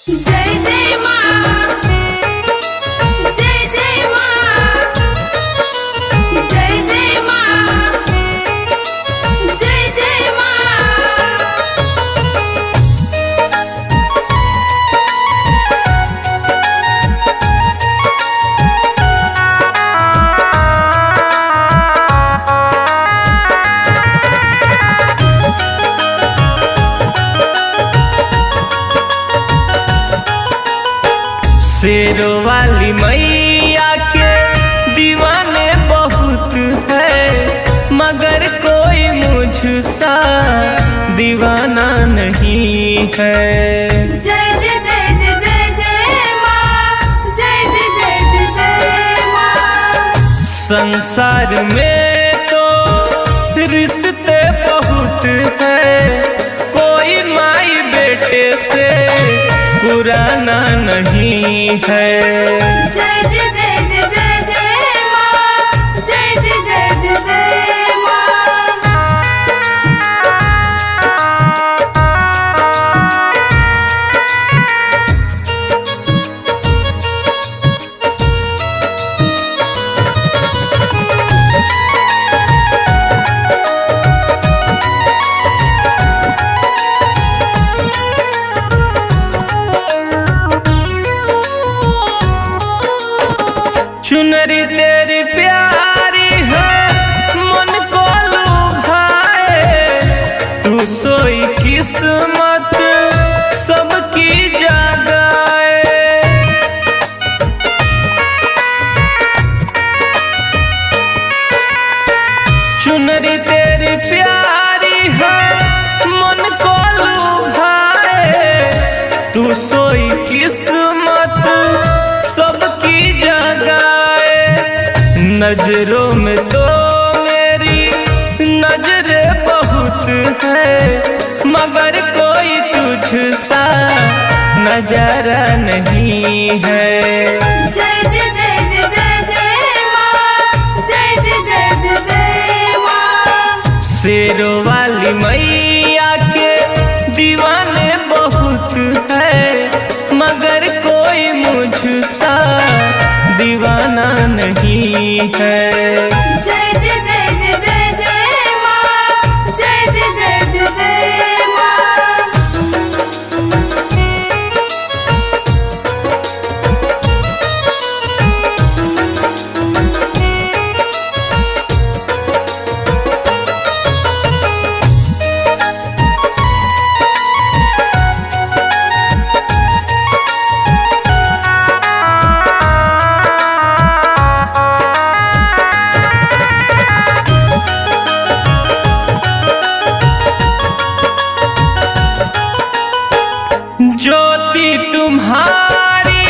जय जय माँ, जय जय माँ, जय जय माँ, जय जय माँ। शेरो वाली मैया के दीवाने बहुत है, मगर कोई मुझसा दीवाना नहीं है। जय जय जय जय जय जय माँ, जय जय जय जय जय माँ। संसार में तो रिश्ते बहुत है, कोई माई बेटे से पुराना नहीं है। जय जय जय जय जय जय माँ, जय जय जय जय जय माँ। चुनरी तेरी प्यारी है, मन को लुभाए, तू सोई किस्मत सबकी जगाए। चुनरी तेरी प्यारी है, मन को लुभाए, तू सोई किस्मत सबकी जगाए। नजरों में तो मेरी नजरें बहुत है, मगर कोई तुझसा नजारा नहीं है। जय जय जय जय जय जय माँ, जय जय जय जय जय माँ। शेरो वाली मैया के दीवाने बहुत है, मगर कोई मुझसा दीवाना नहीं है। जय जय जय जय जय जय माँ, जय जय जय जय जय माँ। ज्योति तुम्हारी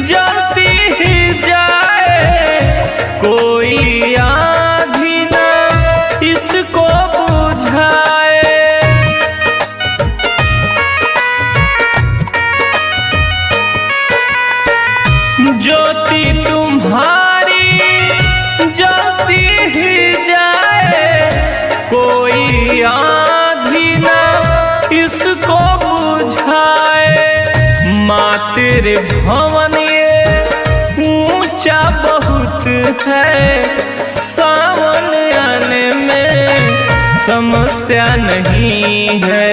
जलती ही जाए, कोई आँधी ना इसको बुझाए। ज्योति तुम्हारी जलती ही जाए, कोई आँधी ना इसको बुझाए। माँ तेरे भवन ये ऊंचा बहुत है, सावन आने में समस्या नहीं है।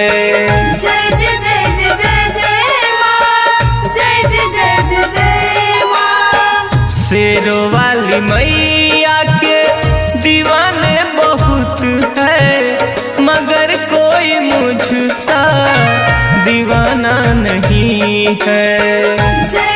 जय जय जय जय जय जय माँ, जय जय जय जय जय माँ। शेरो वाली मैया के दीवाने बहुत है, मगर कोई मुझसा दीवाना नहीं है। जय